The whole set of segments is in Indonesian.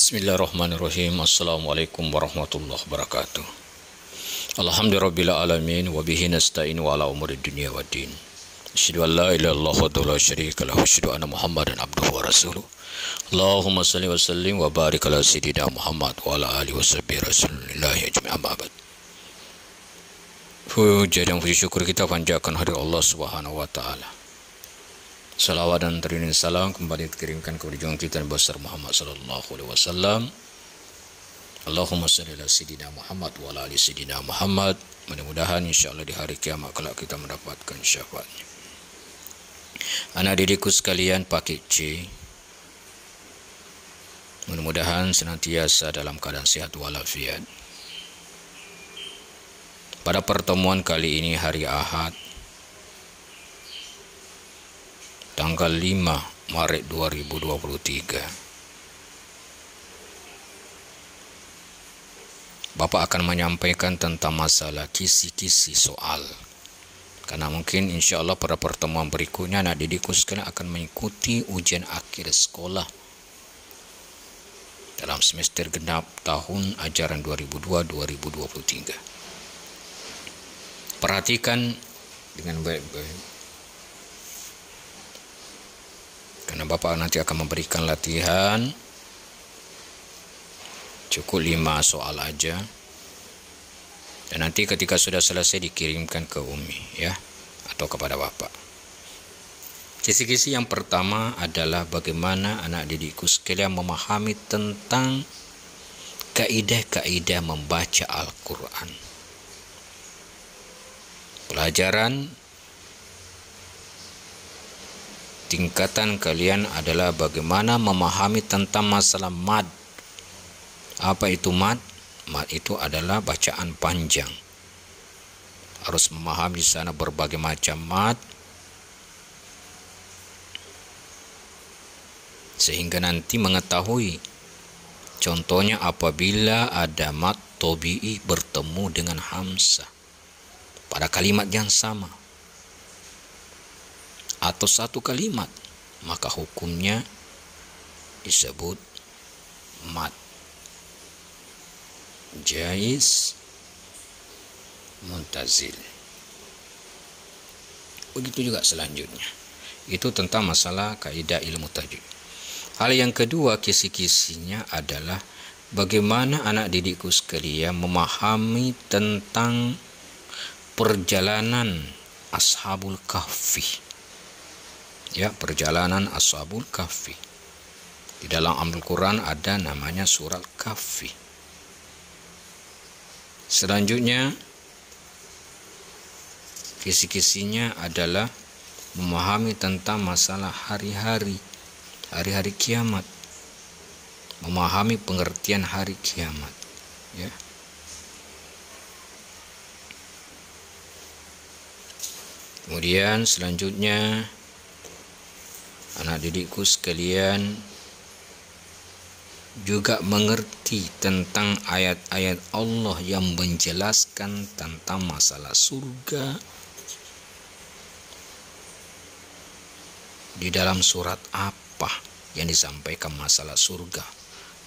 Bismillahirrahmanirrahim. Assalamualaikum warahmatullahi wabarakatuh. Alhamdulillahirrabbilalamin. Wabihi nasta'in wa ala umuri dunia wa din. Asyhadu an la ilaha illallah wa la syarika lahu. Asyhadu anna Muhammadan abduhu wa rasuluh. Allahumma salli wa sallim wa barik ala sayyidina Muhammad wa ala alihi wa sahbihi rasulillah ajma'in, amma ba'd. Puja dan puji syukur kita panjatkan hadirat Allah Subhanahu wa taala. Salawat dan teriring salam kembali dikirimkan kepada junjungan kita Nabi besar Muhammad sallallahu alaihi wasallam. Allahumma shalli ala sayyidina Muhammad wa ala ali sayyidina Muhammad. Mudah-mudahan insyaallah di hari kiamat kelak kita mendapatkan syafaatnya. Anak didikku sekalian, paket C, mudah-mudahan senantiasa dalam keadaan sehat walafiat. Pada pertemuan kali ini hari Ahad tanggal 5 Maret 2023, Bapak akan menyampaikan tentang masalah kisi-kisi soal. Karena mungkin insya Allah pada pertemuan berikutnya anak didikku sekalian akan mengikuti ujian akhir sekolah dalam semester genap tahun ajaran 2002-2023. Perhatikan dengan baik-baik, karena Bapak nanti akan memberikan latihan cukup 5 soal aja, dan nanti ketika sudah selesai dikirimkan ke Umi ya, atau kepada Bapak. Kisi-kisi yang pertama adalah bagaimana anak didikku sekalian memahami tentang kaidah-kaidah membaca Al-Quran. Pelajaran tingkatan kalian adalah bagaimana memahami tentang masalah mad. Apa itu mad? Mad itu adalah bacaan panjang. Harus memahami di sana berbagai macam mad, sehingga nanti mengetahui. Contohnya apabila ada mad tobi'i bertemu dengan hamzah pada kalimat yang sama atau satu kalimat, maka hukumnya disebut mad jaiz muntazil. Begitu juga selanjutnya. Itu tentang masalah kaidah ilmu tajwid. Hal yang kedua, kisi-kisinya adalah bagaimana anak didikku sekalian memahami tentang perjalanan Ashabul Kahfi. Ya, perjalanan Ashabul Kahfi. Di dalam Al-Quran ada namanya surat Kahfi. Selanjutnya, kisi-kisinya adalah memahami tentang masalah hari-hari kiamat, memahami pengertian hari kiamat ya. Kemudian selanjutnya, anak didikku sekalian juga mengerti tentang ayat-ayat Allah yang menjelaskan tentang masalah surga di dalam surat apa yang disampaikan masalah surga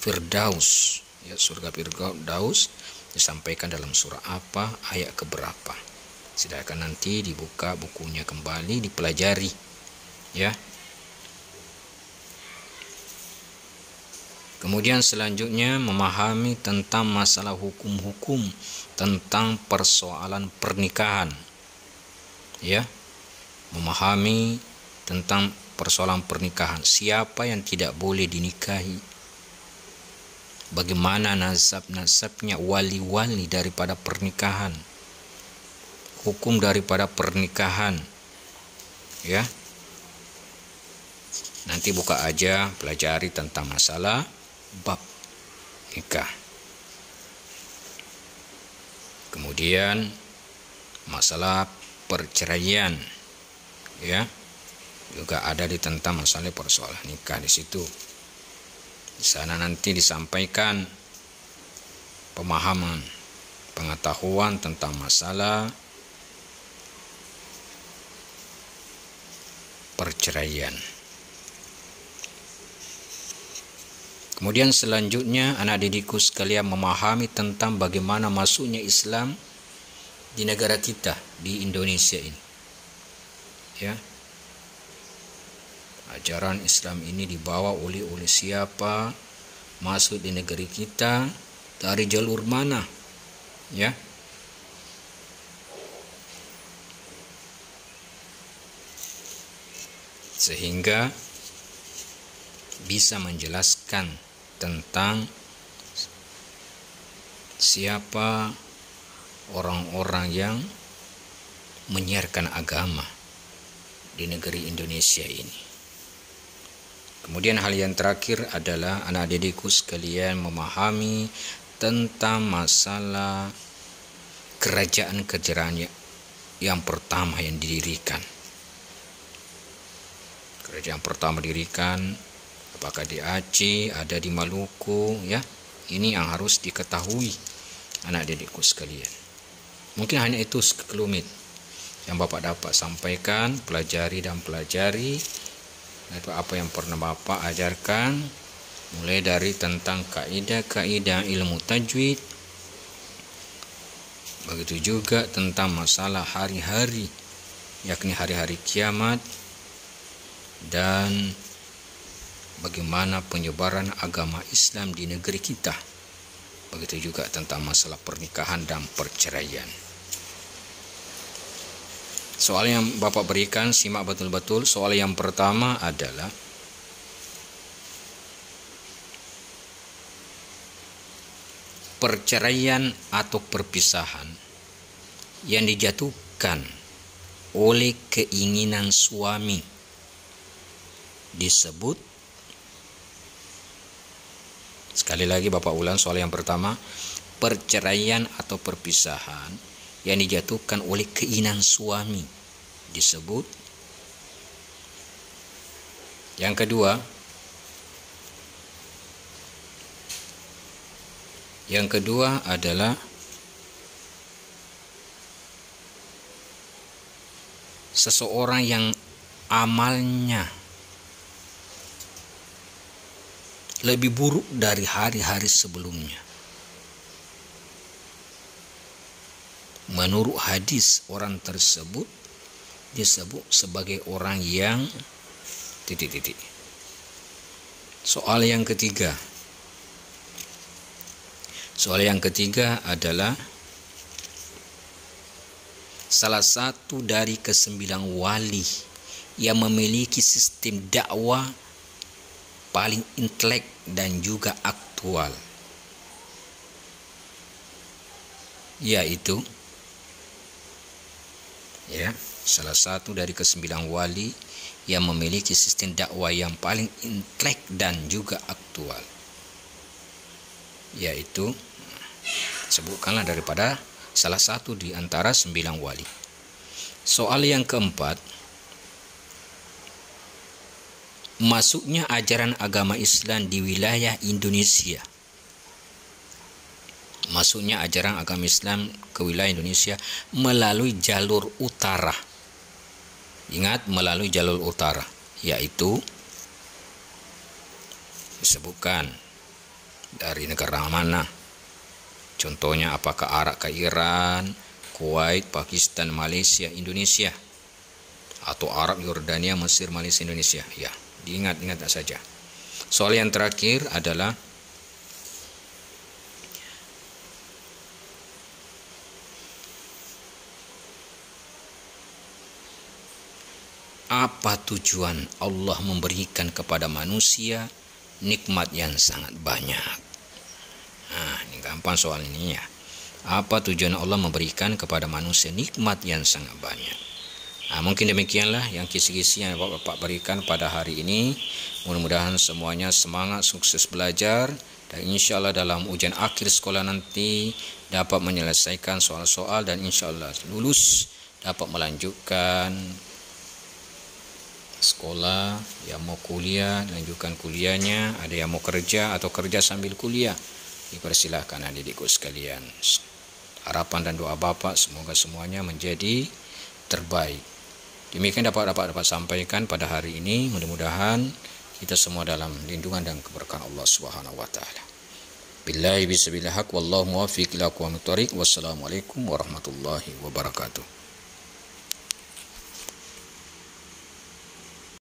Firdaus ya, surga Firdaus disampaikan dalam surah apa, ayat keberapa. Silakan nanti dibuka bukunya kembali, dipelajari ya. Kemudian selanjutnya memahami tentang masalah hukum-hukum tentang persoalan pernikahan ya. Memahami tentang persoalan pernikahan, siapa yang tidak boleh dinikahi, bagaimana nasab-nasabnya, wali-wali daripada pernikahan, hukum daripada pernikahan ya. Nanti buka aja, pelajari tentang masalah bab nikah. Kemudian masalah perceraian ya, juga ada di tentang masalah persoalan nikah di situ. Di sana nanti disampaikan pemahaman, pengetahuan tentang masalah perceraian. Kemudian selanjutnya anak didikku sekalian memahami tentang bagaimana masuknya Islam di negara kita, di Indonesia ini. Ya. Ajaran Islam ini dibawa oleh siapa, masuk di negeri kita, dari jalur mana, ya. Sehingga bisa menjelaskan tentang siapa orang-orang yang menyiarkan agama di negeri Indonesia ini. Kemudian hal yang terakhir adalah anak didikku sekalian memahami tentang masalah kerajaan yang pertama yang didirikan. Kerajaan pertama didirikan apakah di Aceh, ada di Maluku, ya. Ini yang harus diketahui anak didikku sekalian. Mungkin hanya itu sekelumit yang Bapak dapat sampaikan, pelajari apa yang pernah Bapak ajarkan, mulai dari tentang kaidah-kaidah ilmu tajwid, begitu juga tentang masalah hari-hari, yakni hari-hari kiamat, dan bagaimana penyebaran agama Islam di negeri kita. Begitu juga tentang masalah pernikahan dan perceraian. Soal yang Bapak berikan, simak betul-betul. Soal yang pertama adalah perceraian atau perpisahan yang dijatuhkan oleh keinginan suami disebut, sekali lagi Bapak ulang soal yang pertama, perceraian atau perpisahan yang dijatuhkan oleh keinginan suami disebut. Yang kedua adalah seseorang yang amalnya lebih buruk dari hari-hari sebelumnya. Menurut hadis, orang tersebut disebut sebagai orang yang ... Soal yang ketiga adalah salah satu dari ke-9 wali yang memiliki sistem dakwah paling intelek dan juga aktual, yaitu salah satu dari ke-9 wali yang memiliki sistem dakwah yang paling intelek dan juga aktual, yaitu sebutkanlah daripada salah satu di antara 9 wali. Soal yang keempat, masuknya ajaran agama Islam di wilayah Indonesia. Masuknya ajaran agama Islam ke wilayah Indonesia melalui jalur utara. Ingat, melalui jalur utara, yaitu disebutkan dari negara mana. Contohnya apakah Arab ke Iran, Kuwait, Pakistan, Malaysia, Indonesia, atau Arab, Yordania, Mesir, Malaysia, Indonesia. Ya, diingat-ingat saja. Soal yang terakhir adalah apa tujuan Allah memberikan kepada manusia nikmat yang sangat banyak. Nah, ini gampang soal ini ya. Apa tujuan Allah memberikan kepada manusia nikmat yang sangat banyak? Nah, mungkin demikianlah yang kisi-kisi yang Bapak berikan pada hari ini. Mudah-mudahan semuanya semangat, sukses belajar, dan insya Allah dalam ujian akhir sekolah nanti dapat menyelesaikan soal-soal dan insya Allah lulus, dapat melanjutkan sekolah. Yang mau kuliah, lanjutkan kuliahnya. Ada yang mau kerja atau kerja sambil kuliah, dipersilahkan adik-adikku sekalian. Harapan dan doa Bapak semoga semuanya menjadi terbaik. Demikian dapat sampaikan pada hari ini. Mudah-mudahan kita semua dalam lindungan dan keberkahan Allah Subhanahu wa taala. Billahi bismillah haq wallahu muwaffiq ila aqwamit thoriq. Wassalamualaikum warahmatullahi wabarakatuh.